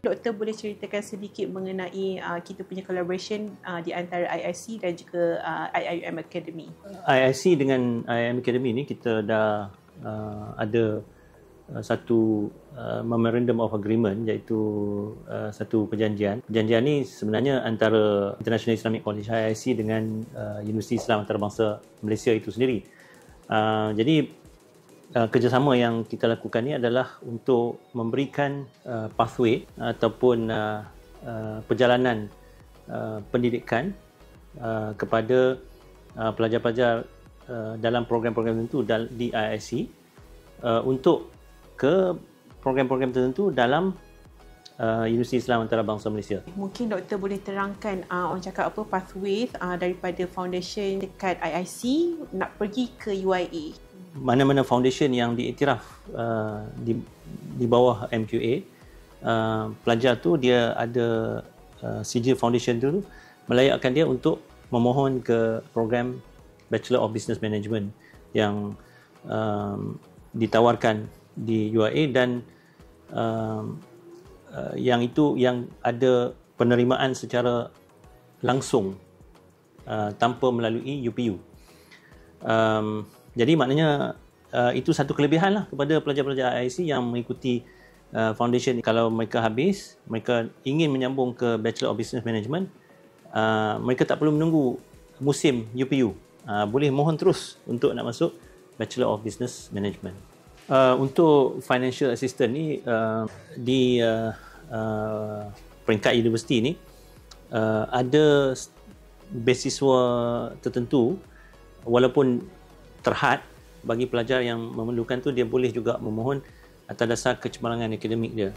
Doktor boleh ceritakan sedikit mengenai kita punya collaboration di antara IIC dan juga IIUM Academy. IIC dengan IIM Academy ni kita dah ada satu memorandum of agreement, iaitu satu perjanjian. Perjanjian ni sebenarnya antara International Islamic College IIC dengan Universiti Islam Antarabangsa Malaysia itu sendiri. Jadi kerjasama yang kita lakukan ni adalah untuk memberikan pathway ataupun perjalanan pendidikan kepada pelajar-pelajar dalam program-program tertentu di IIC untuk ke program-program tertentu dalam Universiti Islam Antarabangsa Malaysia. Mungkin doktor boleh terangkan orang cakap apa pathway daripada foundation dekat IIC nak pergi ke UIA. Mana-mana foundation yang diiktiraf di bawah MQA, pelajar tu dia ada sijil foundation tu melayakkan dia untuk memohon ke program Bachelor of Business Management yang ditawarkan di UIA dan yang ada penerimaan secara langsung tanpa melalui UPU. Jadi maknanya itu satu kelebihan lah kepada pelajar-pelajar IIC yang mengikuti foundation. Kalau mereka habis, mereka ingin menyambung ke Bachelor of Business Management, mereka tak perlu menunggu musim UPU. Boleh mohon terus untuk nak masuk Bachelor of Business Management. Untuk financial assistance ni di peringkat universiti ni ada beasiswa tertentu, walaupun terhad bagi pelajar yang memerlukan tu, dia boleh juga memohon atas dasar kecemerlangan akademik dia.